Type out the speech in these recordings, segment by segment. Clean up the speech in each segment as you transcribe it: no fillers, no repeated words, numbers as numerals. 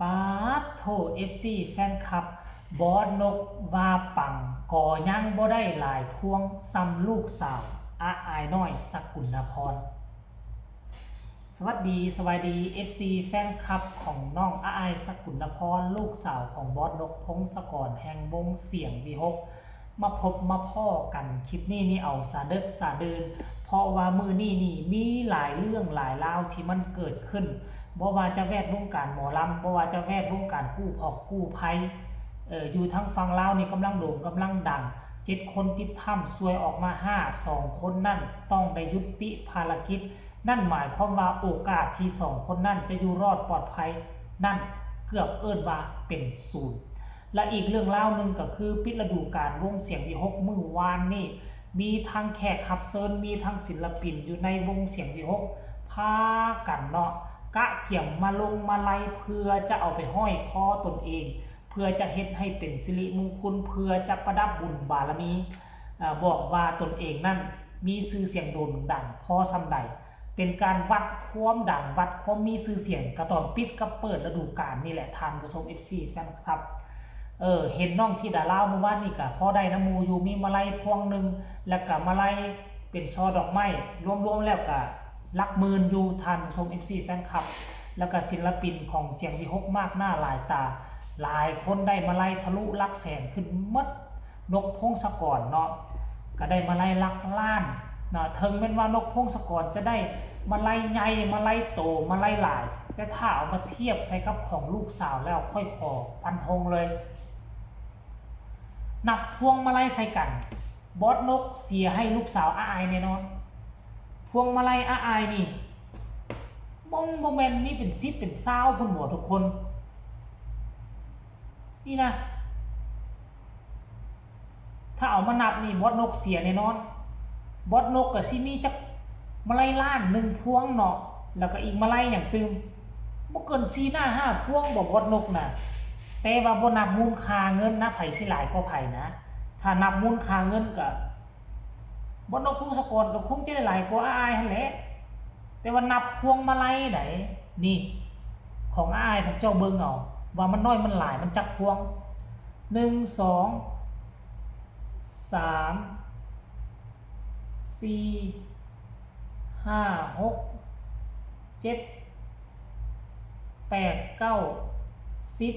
ปาดโถ FC แฟนคลับบอสนกว่าปังก่อยังบ่ได้หลายพวงซ้ำลูกสาวอาอายน้อยสกุลพรสวัสดีสวัสดี FC แฟนคลับของน้องอาอายสกุลพรลูกสาวของบอสนกพงศกรแห่งวงเสียงวีหกมาพบมาพ่อกันคลิปนี้เอาสาเดิกสาเดินเพราะว่ามือนี่มีหลายเรื่องหลายราวที่มันเกิดขึ้นบ่ว่าจะแวดวงการหมอลำบ่ว่าจะแวดวงการกู้ภัยอยู่ทั้งฝั่งลาวนี่กำลังโด่งกำลังดัง7 คนติดถ้ำซวยออกมา2 คนนั่นต้องได้ยุติภารกิจนั่นหมายความว่าโอกาสที่2 คนนั่นจะอยู่รอดปลอดภัยนั่นเกือบเอิ้นว่าเป็นศูนย์และอีกเรื่องเล่าหนึ่งก็คือปิดฤดูกาลวงเสียงวีหกมื้อวานนี่มีทั้งแขกรับเชิญมีทั้งศิลปินอยู่ในวงเสียงวีหกพากันเนาะกะเกี่ยมมาลงมาไล่เพื่อจะเอาไปห้อยคอตนเองเพื่อจะเฮ็ดให้เป็นสิริมงคลเพื่อจะประดับบุญบารมีบอกว่าตนเองนั่นมีชื่อเสียงโด่งดังพอสำใดเป็นการวัดความดังวัดความมีชื่อเสียงกระตอนปิดกับเปิดฤดูกาลนี่แหละทานผู้ชม FC แฟนครับเห็นน้องที่ดาราเมื่อวานนี่ก็พอได้น้ำมูอยู่มีมาลัยพวงหนึ่งแล้วก็มาลัยเป็นซอดอกไม้รวมๆแล้วก็หลักหมื่นอยู่ทานผู้ชม FC แฟนคลับแล้วก็ศิลปินของเสียงวีหกมากหน้าหลายตาหลายคนได้มาลัยทะลุหลักแสนขึ้นหมดนกพงศกรเนาะก็ได้มาลัยหลักล้านนะถึงแม้ว่านกพงศกรจะได้มาลัยใหญ่มาลัยโตมาลัยหลายแต่ถ้าเอามาเทียบใส่กับของลูกสาวแล้วค่อยขอฟันธงเลยนับพวงมาลัยใส่กันบอสนกเสียให้ลูกสาวอาอายแน่นอนพวงมาลัยอาอายนี่โมเมนต์นี่เป็น10เป็น20พุ่นหมดทุกคนนี่นะถ้าเอามานับนี่บอสนกเสียแน่นอนบอสนกกับซิมีจักมาลัยล้าน1 พวงเนาะแล้วก็อีกมาลัยอย่างตึมบ่เกิน4 หน้า 5 พวงบ่บอสนกน่ะแต่ว่าบ่นับมูลค่าเงินนะไผสิหลายกว่าไผนะถ้านับมูลค่าเงินก็บอสนกพงศกรก็คงจะได้หลายกว่าอ้ายหั่นแหละแต่ว่านับพวงมาลัยไดนี่ของอ้ายพวกเจ้าเบิ่งเอาว่ามันน้อยมันหลายมันจักพวง1 2 3 4 5 6 7 8 9 10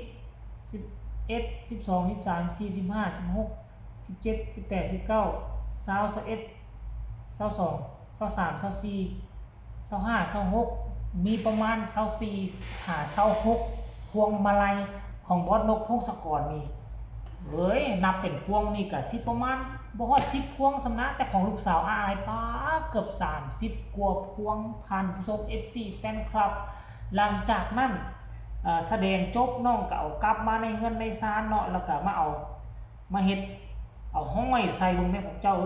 11 12 13 14 15 16 17 18 19 20 21 22 23 24 25 26มีประมาณ24 26พวงมาลัยของบอสนกพงศกรนี่นับเป็นพวงนี่ก็สิประมาณบ่ฮอด10 พวงสำนะแต่ของลูกสาวอายป้าเกือบ30 กว่าพวงพันผู้ชม FC แฟนคลับหลังจากนั้นแสดงจบน้องก็เอากลับมาในเฮือนในศาลเนาะแล้วก็มาเฮ็ดเอาห้อยใส่ลงแม่พวกเจ้า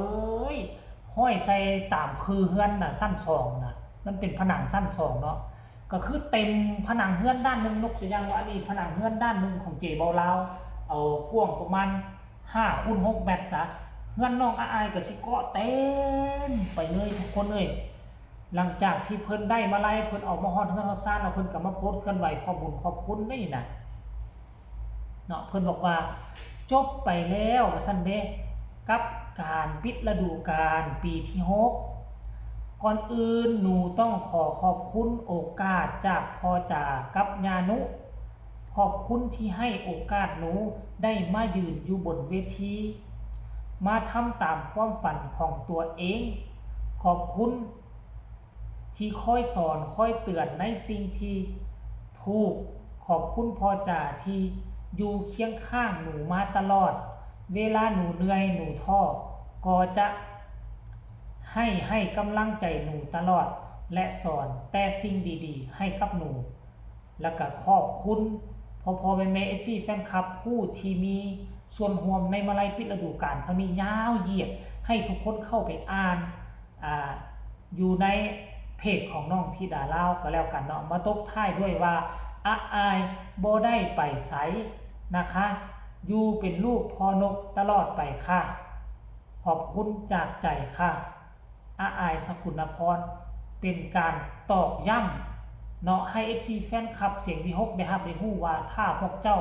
ห้อยใส่ตามคือเฮือนน่ะชั้น2น่ะมันเป็นผนังชั้น2เนาะก็คือเต็มผนังเฮือนด้านนึงนกตัวอย่างว่าอันนี้ผนังเฮือนด้านนึงของเจเบาลาวเอากว้างประมาณ5x6 เมตรซะเฮือนน้องอายก็สิเกาะเต็มไปเลยทุกคนเอ้ยหลังจากที่เพิ่นได้มาลัยเพิ่นเอามาฮอดเฮือนฮอดซ่านแล้วเพิ่นก็มาโพสต์เคลื่อนไหวขอบคุญขอบคุณนี่น่ะเนาะเพิ่นบอกว่าจบไปแล้วว่าซั่นเด้กับการปิดฤดูกาลปีที่6ก่อนอื่นหนูต้องขอบคุณโอกาสจากพ่อจ๋ากับญานุขอบคุณที่ให้โอกาสหนูได้มายืนอยู่บนเวทีมาทำตามความฝันของตัวเองขอบคุณที่คอยสอนคอยเตือนในสิ่งที่ถูกขอบคุณพ่อจ๋าที่อยู่เคียงข้างหนูมาตลอดเวลาหนูเหนื่อยหนูท้อก็จะให้กำลังใจหนูตลอดและสอนแต่สิ่งดีๆให้กับหนูแล้วก็ขอบคุณพ่อแม่ FC แฟนคลับผู้ที่มีส่วนร่วมในมาลัยปิดฤดูกาลครั้งนี้ยาวเหยียดให้ทุกคนเข้าไปอ่านอยู่ในเพจของน้องธิดาลาวก็แล้วกันเนาะมาตบท้ายด้วยว่าอายบ่ได้ไปไสนะคะอยู่เป็นลูกพ่อนกตลอดไปค่ะขอบคุณจากใจค่ะอายสกุลพรเป็นการตอกย้ เนาะให้ FC แฟนคลับเสียงที่6ได้รับได้ฮู้ว่าถ้าพวกเจ้า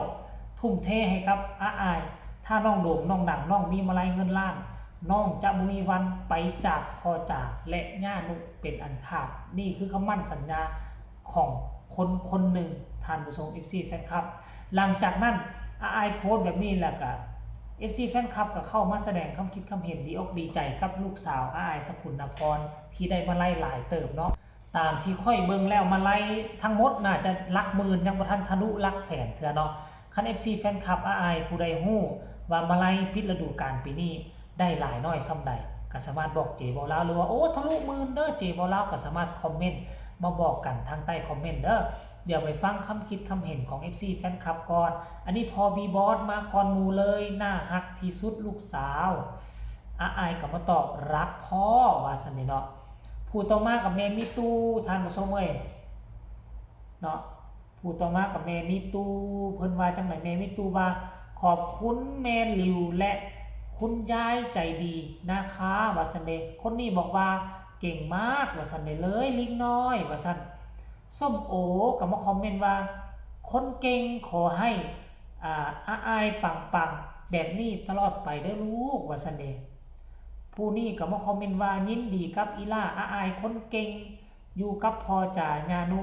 ทุ่มเทให้กับอาอายถ้าน้องโด่งน้องดังน้องมีมาลัยเงินล้านน้องจะบ่มีวันไปจากพ่อจ๋าและย่านุเป็นอันขาดนี่คือคำมั่นสัญญาของคนคนหนึ่งท่านผู้ชม FC แฟนคลับหลังจากนั้นอาอายโพสต์แบบนี้แล้วก็ FC แฟนคลับก็เข้ามาแสดงความคิดความเห็นดีอกดีใจกับลูกสาวอาอายสกุลพรที่ได้มาไล่หลายเติบเนาะตามที่ค่อยเบิ่งแล้วมาไล่ทั้งหมดน่าจะหลักหมื่นยังบ่ทันทะลุหลักแสนเทื่อเนาะคัน FC แฟนคลับอาอายผู้ใดฮู้ว่ามาไล่ปิดฤดูกาลปีนี้ได้หลายน้อยส่ำใดก็สามารถบอกเจบ่าวลาวหรือว่าโอ้ทะลุหมื่นเด้อเจบ่าวลาวก็สามารถคอมเมนต์มาบอกกันทางใต้คอมเมนต์เด้อเดี๋ยวไปฟังคำคิดคำเห็นของ FC แฟนคลับก่อนอันนี้พอบีบอสมาก่อนหมู่เลยน่าฮักที่สุดลูกสาวอาอายก็มาตอบรักพ่อว่าซั่นนี่เนาะผู้ต่อมากับแม่มีตู้ท่านผู้ชมเอ้ยเนาะผู้ต่อมากับแม่มีตู้เพิ่นว่าจังได๋แม่มีตู้ว่าขอบคุณแม่หลิวและคุณยายใจดีนะคะว่าซั่นเด้คนนี้บอกว่าเก่งมากว่าซั่นเด้เลยลิงน้อยว่าซั่นส้มโอก็มาคอมเมนต์ว่าคนเก่งขอให้อาอายปังๆแบบนี้ตลอดไปเด้อลูกว่าซั่นเด้ผู้นี้ก็มาคอมเมนต์ว่ายินดีกับอีล่าอาอายคนเก่งอยู่กับพ่อจ๋าญานุ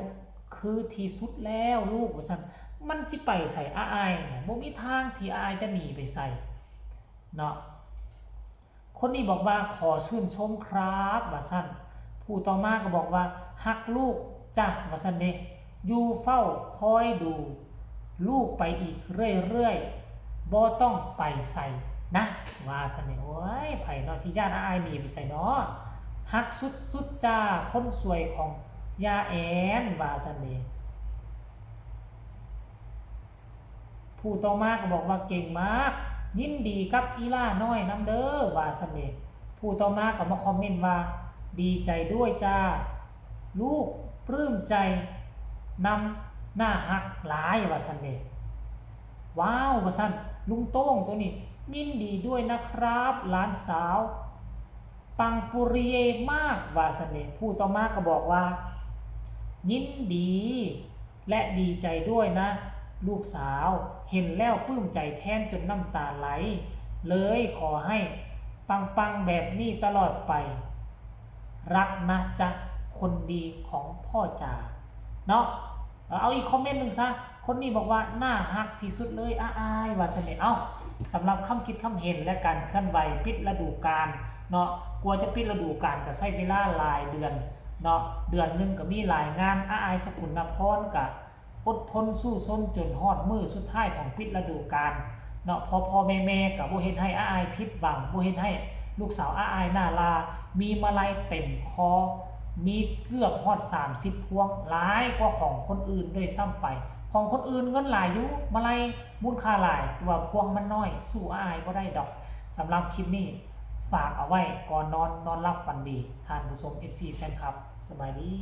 คือที่สุดแล้วลูกว่าซั่นมันสิไปใส่อาอายน่ะบ่มีทางที่อาอายจะหนีไปใส่เนาะคนนี้บอกว่าขอชื่นชมครับว่าซั่นผู้ต่อมาก็บอกว่าฮักลูกจ้ะว่าซั่นเด้อยู่เฝ้าคอยดูลูกไปอีกเรื่อยๆบ่ต้องไปใส่นะว่าซั่นนี่โอ้ยไผเนาะสิย้านอาอายหนีไปใส่เนาะฮักสุดๆจ้าคนสวยของยาแอนว่าซั่นนี่ผู้ต่อมาก็บอกว่าเก่งมากยินดีกับอีล่าน้อยนำเด้อว่าซั่นนี่ผู้ต่อมาก็มาคอมเมนต์ว่าดีใจด้วยจ้าลูกปลื้มใจนำหน้าฮักหลายว่าซั่นเด้ว้าวว่าซั่นลุงโต้งตัวนี้ยินดีด้วยนะครับหลานสาวปังปุริเยมากว่าซั่นเด้ผู้ต่อมาก็บอกว่ายินดีและดีใจด้วยนะลูกสาวเห็นแล้วปลื้มใจแทนจนน้ำตาไหลเลยขอให้ปังๆแบบนี้ตลอดไปรักนะจ๊ะคนดีของพ่อจ๋าเนาะเอาอีกคอมเมนต์หนึ่งซะคนนี้บอกว่าน่าฮักที่สุดเลยอาอายว่าเสน่ห์เอาสำหรับคำคิดคำเห็นและการเคลื่อนไหวปิดฤดูกาลเนาะกลัวจะปิดฤดูกาลก็ใช้เวลาหลายเดือนเนาะเดือนนึงก็มีหลายงานอาอายสกุลพรก็อดทนสู้ซนจนฮอดมื้อสุดท้ายของปิดฤดูกาลเนาะพ่อแม่ก็บ่เฮ็ดให้อาอายผิดหวังบ่เฮ็ดให้ลูกสาวอาอายน่าลามีมาลัยเต็มคอมีเกือบฮอด30พวงหลายกว่าของคนอื่นด้วยซ้ำไปของคนอื่นเงินหลายอยู่มาลัยมูลค่าหลายแต่ว่าพวงมันน้อยสู้อาอายบ่ได้ดอกสำหรับคลิปนี้ฝากเอาไว้ก่อนนอนหลับฝันดีท่านผู้ชม FC แฟนคลับสบายดี